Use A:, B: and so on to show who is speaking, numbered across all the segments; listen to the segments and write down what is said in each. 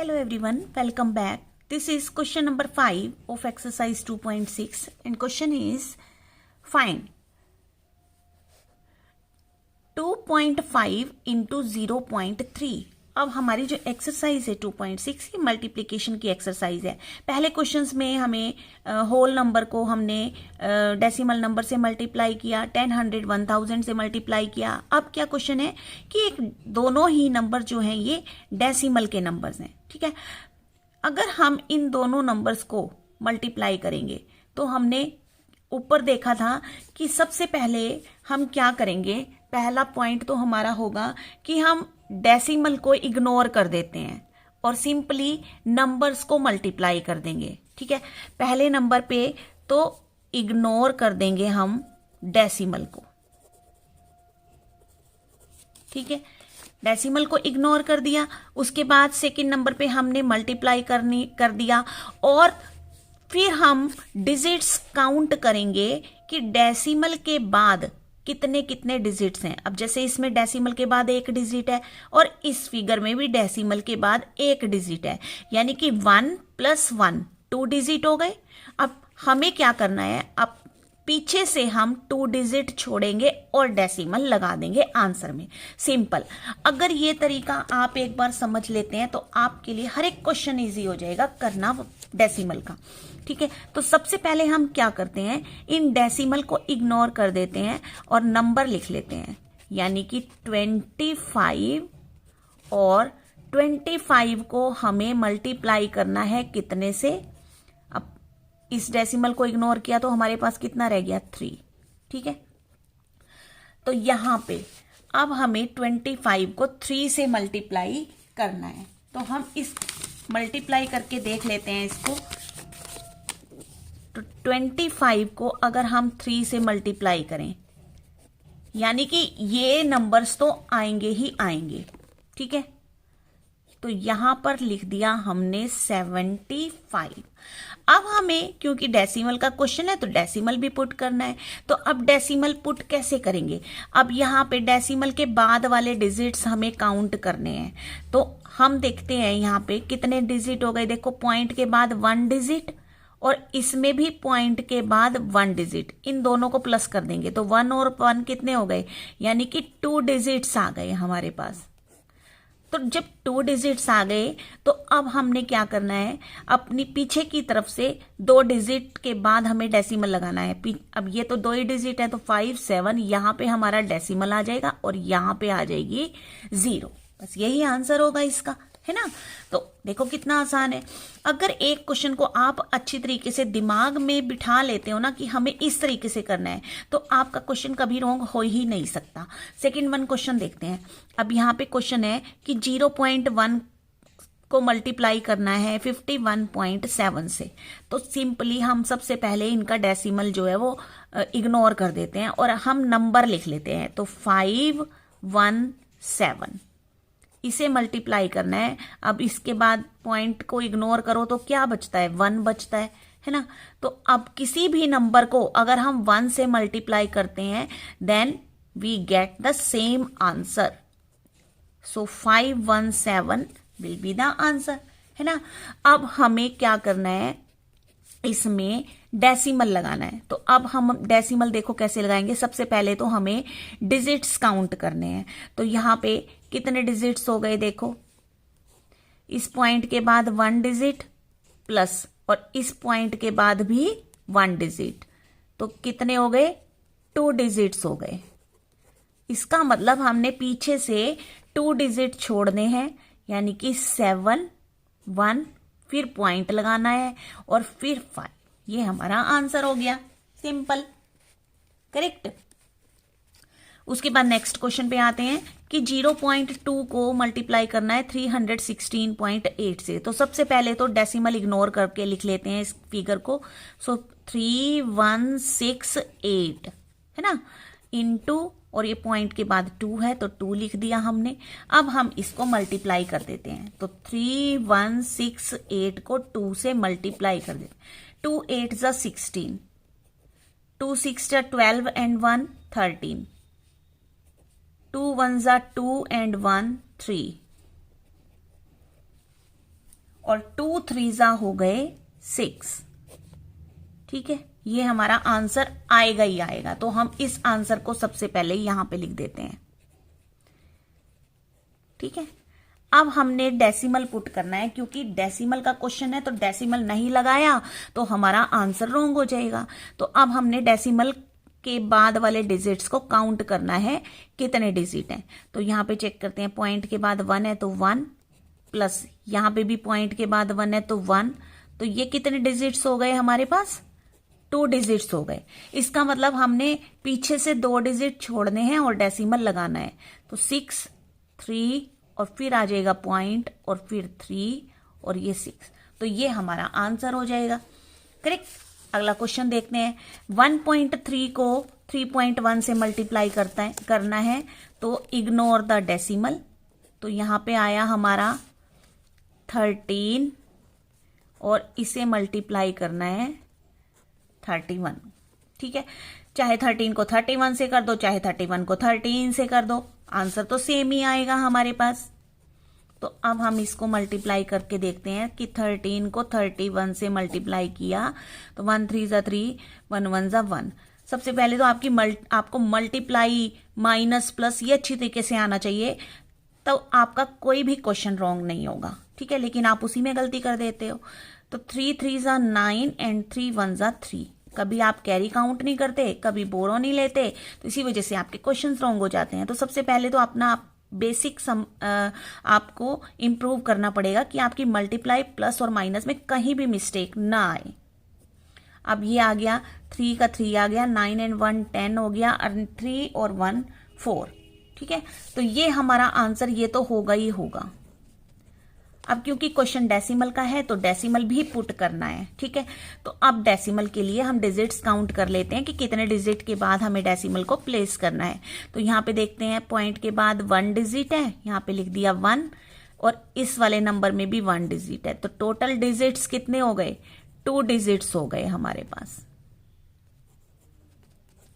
A: Hello everyone, welcome back. This is question number 5 of exercise 2.6 and question is find 2.5 into 0.3. अब हमारी जो exercise है 2.6 की multiplication की एक्सरसाइज है। पहले क्वेश्चंस में हमें होल नंबर को हमने डेसिमल नंबर से मल्टीप्लाई किया, 10, 100, 1000 से मल्टीप्लाई किया। अब क्या क्वेश्चन है कि एक दोनों ही नंबर जो हैं ये डेसिमल के नंबर्स हैं, ठीक है। अगर हम इन दोनों नंबर्स को मल्टीप्लाई करेंगे तो हमने ऊपर देखा था कि सबसे पहले हम क्या करेंगे, पहला पॉइंट तो हमारा होगा कि हम डेसिमल को इग्नोर कर देते हैं और सिंपली नंबर्स को मल्टीप्लाई कर देंगे, ठीक है। पहले नंबर पे तो इग्नोर कर देंगे हम डेसिमल को, ठीक है। डेसिमल को इग्नोर कर दिया, उसके बाद सेकंड नंबर पे हमने मल्टीप्लाई कर दिया और फिर हम डिजिट्स काउंट करेंगे कि डेसिमल के बाद कितने कितने डिजिट्स हैं। अब जैसे इसमें डेसिमल के बाद एक डिजिट है और इस फिगर में भी डेसिमल के बाद एक डिजिट है, यानी कि 1 + 1 2 डिजिट हो गए। अब हमें क्या करना है, अब पीछे से हम 2 डिजिट छोड़ेंगे और डेसिमल लगा देंगे आंसर में। सिंपल। अगर ये तरीका आप एक बार समझ लेते हैं तो आपके लिए हर एक क्वेश्चन इजी हो जाएगा करना डेसिमल का, ठीक है। तो सबसे पहले हम क्या करते हैं, इन डेसिमल को इग्नोर कर देते हैं और नंबर लिख लेते हैं, यानी कि 25 और 25 को हमें मल्टीप्लाई करना है कितने से। अब इस डेसिमल को इग्नोर किया तो हमारे पास कितना रह गया 3, ठीक है। तो यहां पे अब हमें 25 को 3 से मल्टीप्लाई करना है, तो हम इस मल्टीप्लाई करके देख लेते हैं इसको। तो 25 को अगर हम 3 से मल्टीप्लाई करें, यानी कि ये नंबर्स तो आएंगे ही आएंगे, ठीक है। तो यहां पर लिख दिया हमने 75। अब हमें क्योंकि डेसिमल का क्वेश्चन है तो डेसिमल भी पुट करना है, तो अब डेसिमल पुट कैसे करेंगे। अब यहाँ पे डेसिमल के बाद वाले डिजिट्स हमें काउंट करने हैं, तो हम देखते हैं यहाँ पे कितने डिजिट हो गए। देखो पॉइंट के बाद 1 डिजिट और इसमें भी पॉइंट के बाद 1 डिजिट, इन दोनों को प्लस कर देंगे तो 1 और 1 कितने हो गए, यानी कि 2 डिजिट्स आ गए हमारे पास। तो जब 2 डिजिट्स आ गए तो अब हमने क्या करना है, अपनी पीछे की तरफ से 2 डिजिट के बाद हमें डेसिमल लगाना है। अब ये तो 2 ही डिजिट है तो 5, 7 यहाँ पे हमारा डेसिमल आ जाएगा और यहाँ पे आ जाएगी 0। बस यही आंसर होगा इसका, है ना। तो देखो कितना आसान है। अगर एक क्वेश्चन को आप अच्छी तरीके से दिमाग में बिठा लेते हो ना कि हमें इस तरीके से करना है, तो आपका क्वेश्चन कभी रॉन्ग हो ही नहीं सकता। सेकंड वन क्वेश्चन देखते हैं। अब यहाँ पे क्वेश्चन है कि 0.1 को मल्टीप्लाई करना है 51.7 से, तो सिंपली हम सबसे पहले इनका डेसिमल जो है वो इग्नोर कर देते हैं और हम नंबर लिख लेते हैं। तो 517 इसे मल्टीप्लाई करना है। अब इसके बाद पॉइंट को इग्नोर करो तो क्या बचता है, 1 बचता है ना। तो अब किसी भी नंबर को अगर हम 1 से मल्टीप्लाई करते हैं then we get the same answer. So 517 will be the answer, है ना। अब हमें क्या करना है, इसमें डेसिमल लगाना है। तो अब हम डेसिमल देखो कैसे लगाएंगे। सबसे पहले तो हमें डिजिट्स काउंट करने हैं, तो यहाँ पे कितने डिजिट्स हो गए, देखो इस पॉइंट के बाद 1 डिजिट प्लस और इस पॉइंट के बाद भी 1 डिजिट, तो कितने हो गए 2 डिजिट्स हो गए। इसका मतलब हमने पीछे से 2 डिजिट छोड़ने हैं, यानी कि 7, 1 फिर पॉइंट लगाना है और फिर 5। ये हमारा आंसर हो गया, सिंपल, करेक्ट। उसके बाद नेक्स्ट क्वेश्चन पे आते हैं कि 0.2 को मल्टीप्लाई करना है 316.8 से। तो सबसे पहले तो डेसिमल इग्नोर करके लिख लेते हैं इस फिगर को। सो 3168 है ना, इनटू और ये पॉइंट के बाद 2 है तो 2 लिख दिया हमने। अब हम इसको मल्टीप्लाई कर देते हैं, तो 3168 को 2 से मल्टीप्लाई कर देते हैं। 2 8 जा 16, 2 6 जा 12 एंड 1 13, 2 1 जा 2 एंड 1 3, और 2 3 हो गए 6। ठीक है, ये हमारा आंसर आएगा ही आएगा। तो हम इस आंसर को सबसे पहले यहां पे लिख देते हैं। ठीक है, अब हमने डेसिमल पुट करना है, क्योंकि डेसिमल का क्वेश्चन है तो डेसिमल नहीं लगाया तो हमारा आंसर रॉन्ग हो जाएगा। तो अब हमने डेसिमल के बाद वाले डिजिट्स को काउंट करना है, कितने डिजिट हैं। तो यहां पे चेक करते हैं, पॉइंट के बाद 1 है तो 1, प्लस यहां पे भी पॉइंट के बाद 1 है तो 1। तो ये कितने डिजिट्स हो गए हमारे पास, 2 डिजिट्स हो गए। इसका मतलब हमने पीछे से 2 डिजिट छोड़ने हैं और डेसिमल लगाना है। तो 6 3 और फिर आ जाएगा पॉइंट और फिर 3 और ये 6। तो ये हमारा आंसर हो जाएगा। करेक्ट। अगला क्वेश्चन देखते हैं। 1.3 को 3.1 से मल्टीप्लाई करना है तो इग्नोर द डेसिमल। तो यहां पे आया हमारा 13 और इसे मल्टीप्लाई करना है 31। ठीक है, चाहे 13 को 31 से कर दो, चाहे 31 को 13 से कर दो, आंसर तो सेम ही आएगा हमारे पास। तो अब हम इसको मल्टीप्लाई करके देखते हैं कि 13 को 31 से मल्टीप्लाई किया तो 1 3 ज़ा 3, 1 1 ज़ा 1। सबसे पहले तो आपको मल्टीप्लाई माइनस प्लस ये अच्छी तरीके से आना चाहिए, तो आपका कोई भी क्वेश्चन रॉन्ग नहीं होगा। ठीक है, लेकिन आप उसी में गलती कर देते हो। तो 3 3 ज़ा 9 एंड 3 1 ज़ा 3। कभी आप कैरी काउंट नहीं करते, कभी बोरो नहीं लेते, तो इसी वजह से आपके क्वेश्चंस रॉन्ग हो जाते हैं। तो सबसे पहले तो अपना बेसिक आपको इम्प्रूव करना पड़ेगा कि आपकी मल्टीप्लाई प्लस और माइनस में कहीं भी मिस्टेक ना आए। अब ये आ गया 3 का 3 आ गया, 9 एंड 1 10 हो गया, और 3 और 1 4। ठीक है, तो ये हमारा आंसर ये तो होगा ही होगा। अब क्योंकि क्वेश्चन डेसिमल का है तो डेसिमल भी पुट करना है। ठीक है, तो अब डेसिमल के लिए हम डिजिट्स काउंट कर लेते हैं कि कितने डिजिट के बाद हमें डेसिमल को प्लेस करना है। तो यहाँ पे देखते हैं, पॉइंट के बाद 1 डिजिट है, यहाँ पे लिख दिया 1, और इस वाले नंबर में भी 1 डिजिट है। तो टोटल डिजिट्स कितने हो गए, 2 डिजिट्स हो गए हमारे पास।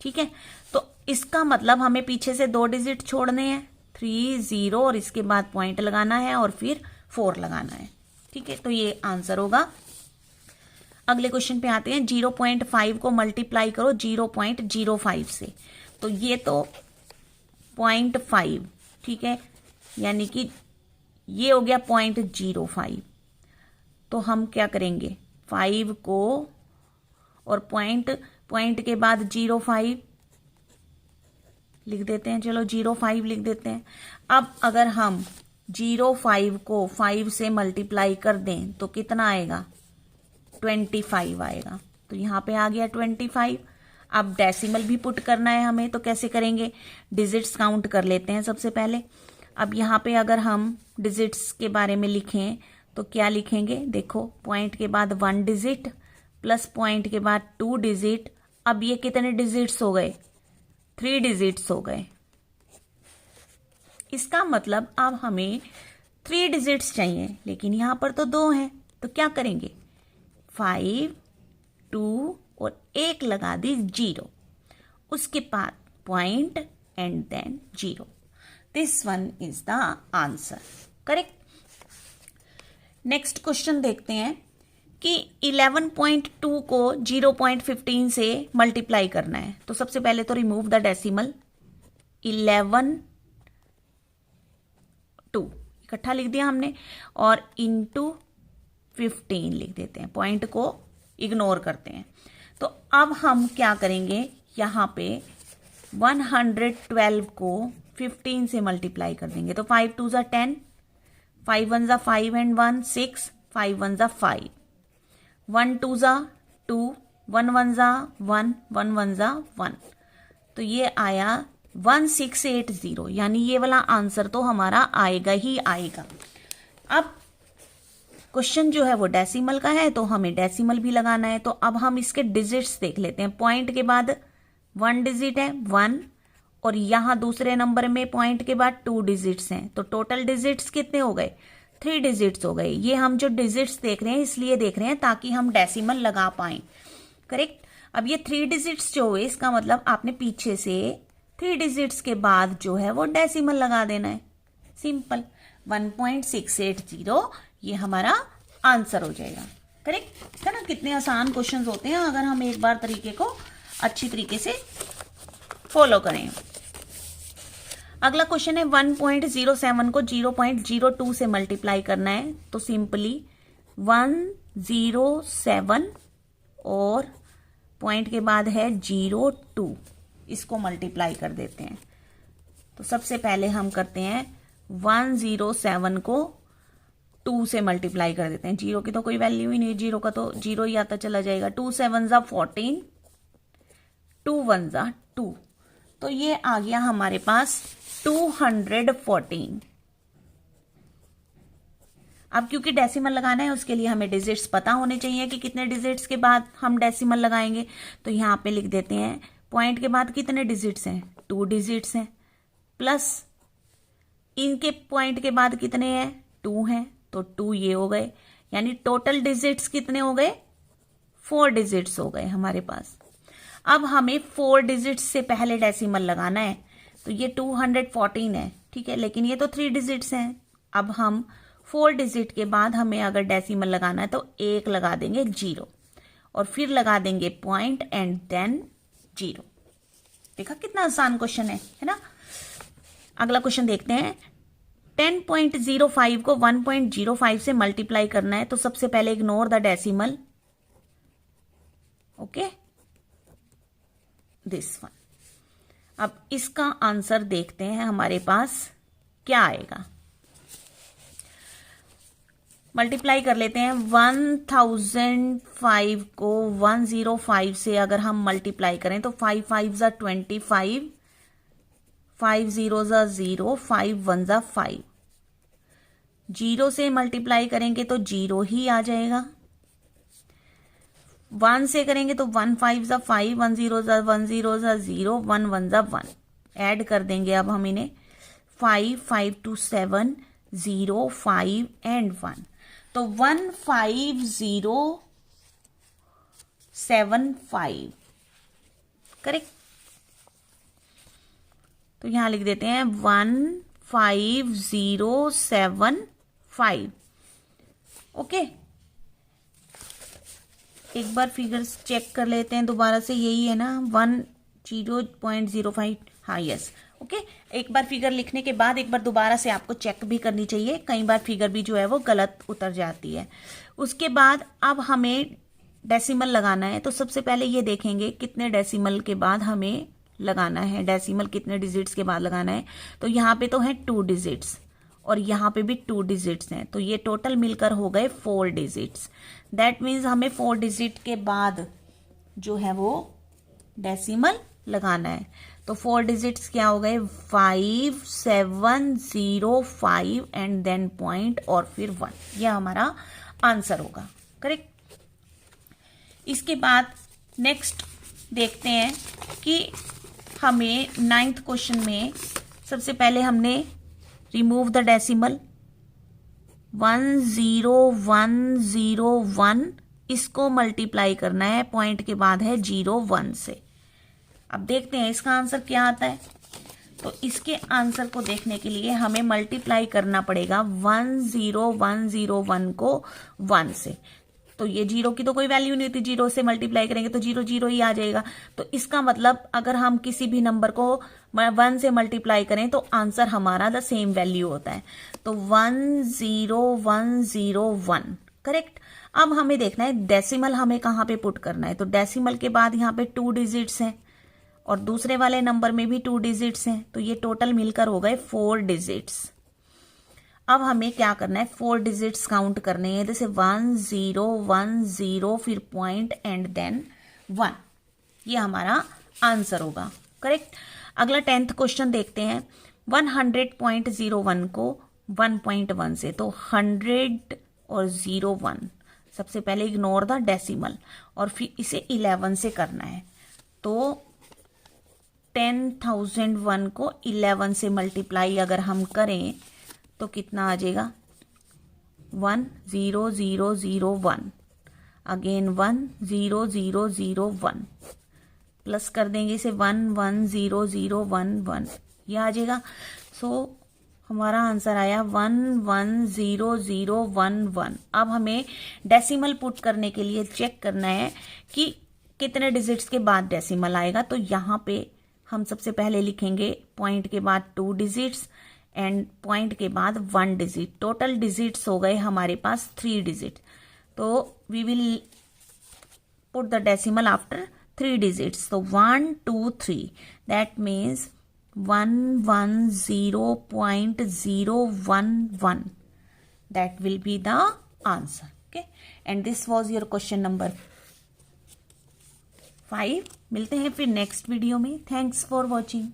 A: ठीक है, तो इसका मतलब हमें पीछे से 2 डिजिट छोड़ने हैं, 3 0 और इसके बाद पॉइंट लगाना है और फिर 4 लगाना है। ठीक है, तो ये आंसर होगा। अगले क्वेश्चन पे आते हैं। 0.5 को मल्टीप्लाई करो 0.05 से। तो ये तो 0.5, ठीक है, यानी कि ये हो गया 0.05। तो हम क्या करेंगे, 5 को और पॉइंट के बाद 0.5 लिख देते हैं। चलो 0.5 लिख देते हैं। अब अगर हम 0.5 को 5 से मल्टीप्लाई कर दें तो कितना आएगा, 25 आएगा। तो यहाँ पे आ गया 25। अब डेसिमल भी पुट करना है हमें, तो कैसे करेंगे, डिजिट्स काउंट कर लेते हैं सबसे पहले। अब यहाँ पे अगर हम डिजिट्स के बारे में लिखें तो क्या लिखेंगे, देखो पॉइंट के बाद 1 डिजिट प्लस पॉइंट के बाद 2 डिजिट। अब ये कितने डिजिट्स हो गए, 3 डिजिट्स हो गए। इसका मतलब अब हमें 3 डिजिट्स चाहिए, लेकिन यहां पर तो 2 हैं। तो क्या करेंगे, 5 2 और 1 लगा दी 0, उसके बाद point and then 0। This one is the answer. Correct. Next question देखते हैं कि 11.2 को 0.15 से मल्टीप्लाई करना है। तो सबसे पहले तो रिमूव द डेसिमल, 11 2 इकट्ठा लिख दिया हमने, और इंटू 15 लिख देते हैं, पॉइंट को इग्नोर करते हैं। तो अब हम क्या करेंगे, यहाँ पे 112 को 15 से मल्टीप्लाई कर देंगे। तो 5 2 ज़ा 10, 5 1 ज़ा 5 एंड 1 6, 5 1 ज़ा 5, 1 2 ज़ा 2, 1 1 ज़ा 1, 1 1 ज़ा 1। तो ये आया 1680, यानी ये वाला आंसर तो हमारा आएगा ही आएगा। अब क्वेश्चन जो है वो डेसिमल का है, तो हमें डेसिमल भी लगाना है। तो अब हम इसके डिजिट्स देख लेते हैं। पॉइंट के बाद 1 डिजिट है 1, और यहां दूसरे नंबर में पॉइंट के बाद 2 डिजिट्स हैं। तो टोटल डिजिट्स कितने हो गए, 3 डिजिट्स हो गए। ये हम जो डिजिट्स देख रहे हैं इसलिए देख रहे हैं ताकि हम डेसिमल लगा पाए। करेक्ट। अब ये 3 डिजिट्स जो हुए, इसका मतलब आपने पीछे से 3 डिजिट्स के बाद जो है वो डेसिमल लगा देना है। सिंपल। 1.680 ये हमारा आंसर हो जाएगा। करेक्ट है ना। कितने आसान क्वेश्चंस होते हैं अगर हम एक बार तरीके को अच्छी तरीके से फॉलो करें। अगला क्वेश्चन है 1.07 को 0.02 से मल्टीप्लाई करना है। तो सिंपली 107 और पॉइंट के बाद है 02, इसको मल्टीप्लाई कर देते हैं। तो सबसे पहले हम करते हैं 107 को 2 से मल्टीप्लाई कर देते हैं। 0 की तो कोई वैल्यू ही नहीं, 0 का तो 0 ही आता चला जाएगा। 2 7 ज़ा 14, 2 1 ज़ा 2, तो ये आ गया हमारे पास 214। अब क्योंकि डेसिमल लगाना है उसके लिए हमें डिजिट्स पता होने चाहिए कि कितने डिजिट्स के बाद हम डेसिमल लगाएंगे। तो यहाँ पे लिख देते हैं पॉइंट के बाद कितने डिजिट्स हैं, 2 डिजिट्स हैं, प्लस इनके पॉइंट के बाद कितने हैं, 2 हैं, तो 2 ये हो गए, यानी टोटल डिजिट्स कितने हो गए, 4 डिजिट्स हो गए हमारे पास। अब हमें 4 डिजिट्स से पहले डेसिमल लगाना है। तो ये 214 है, ठीक है, लेकिन ये तो 3 डिजिट्स हैं। अब हम 4 डिजिट के बाद हमें अगर डेसिमल लगाना है तो 1 लगा देंगे 0 और फिर लगा देंगे पॉइंट एंड देन 0। देखा कितना आसान क्वेश्चन है ना। अगला क्वेश्चन देखते हैं। 10.05 को 1.05 से मल्टीप्लाई करना है। तो सबसे पहले ignore the decimal, okay, this one. अब इसका आंसर देखते हैं हमारे पास क्या आएगा। मल्टीप्लाई कर लेते हैं। 1005 को 105 से अगर हम मल्टीप्लाई करें तो 5 5 ज़ा 25, 5 0 ज़ा 0, 5 1 ज़ा 5। 0 से मल्टीप्लाई करेंगे तो 0 ही आ जाएगा। 1 से करेंगे तो 1 5 ज़ा 5, 1 0 ज़ा 1 0 ज़ा 0, 1 1 ज़ा 1। ऐड कर देंगे अब हम इन्हें, 5 5 2 7 0 5 एंड 1, तो 15075, करेक्ट। तो यहां लिख देते हैं 15075, ओके। एक बार फिगर्स चेक कर लेते हैं दोबारा से, यही है ना 10.05, हाँ यस, ओके। एक बार फिगर लिखने के बाद एक बार दोबारा से आपको चेक भी करनी चाहिए, कई बार फिगर भी जो है वो गलत उतर जाती है। उसके बाद अब हमें डेसिमल लगाना है। तो सबसे पहले ये देखेंगे कितने डेसिमल के बाद हमें लगाना है, डेसिमल कितने डिजिट्स के बाद लगाना है। तो यहाँ पे तो है 2 डिजिट्स और यहाँ पे भी 2 डिजिट्स हैं, तो ये टोटल मिलकर हो गए 4 डिजिट्स। दैट मीन्स हमें 4 डिजिट के बाद जो है वो डेसिमल लगाना है। तो 4 डिजिट्स क्या हो गए, 5705 एंड देन पॉइंट और फिर 1, यह हमारा आंसर होगा, करेक्ट। इसके बाद नेक्स्ट देखते हैं कि हमें 9th क्वेश्चन में सबसे पहले हमने रिमूव द डेसिमल 10101, इसको मल्टीप्लाई करना है, पॉइंट के बाद है 01 से। अब देखते हैं इसका आंसर क्या आता है। तो इसके आंसर को देखने के लिए हमें मल्टीप्लाई करना पड़ेगा 10101 को 1 से। तो ये 0 की तो कोई वैल्यू नहीं होती, 0 से मल्टीप्लाई करेंगे तो 0 0 ही आ जाएगा। तो इसका मतलब अगर हम किसी भी नंबर को 1 से मल्टीप्लाई करें तो आंसर हमारा द सेम वैल्यू होता है। तो 10101, करेक्ट। अब हमें देखना है डेसिमल हमें कहाँ पे पुट करना है। तो डेसिमल के बाद यहाँ पे 2 डिजिट्स हैं और दूसरे वाले नंबर में भी 2 डिजिट्स हैं, तो ये टोटल मिलकर हो गए 4 डिजिट्स। अब हमें क्या करना है, 4 डिजिट्स काउंट करने हैं, जैसे 1010 फिर पॉइंट एंड देन 1, ये हमारा आंसर होगा, करेक्ट। अगला 10th क्वेश्चन देखते हैं। 100.01 को 1.1 से, तो 100 और 01, सबसे पहले इग्नोर द डेसिमल और फिर इसे 11 से करना है। तो 10,001 को 11 से मल्टीप्लाई अगर हम करें तो कितना आ जाएगा, 10001, अगेन 10001, प्लस कर देंगे इसे 110011, ये आ जाएगा। सो हमारा आंसर आया 110011। अब हमें डेसिमल पुट करने के लिए चेक करना है कि कितने डिजिट्स के बाद डेसिमल आएगा। तो यहाँ पे हम सबसे पहले लिखेंगे पॉइंट के बाद 2 डिजिट्स एंड पॉइंट के बाद 1 डिजिट। टोटल डिजिट्स हो गए हमारे पास 3 डिजिट। तो we will put the decimal after 3 digits. So 1, 2, 3. That means 110.011. That will be the answer. Okay. And this was your question number 5. मिलते हैं फिर नेक्स्ट वीडियो में. Thanks for watching.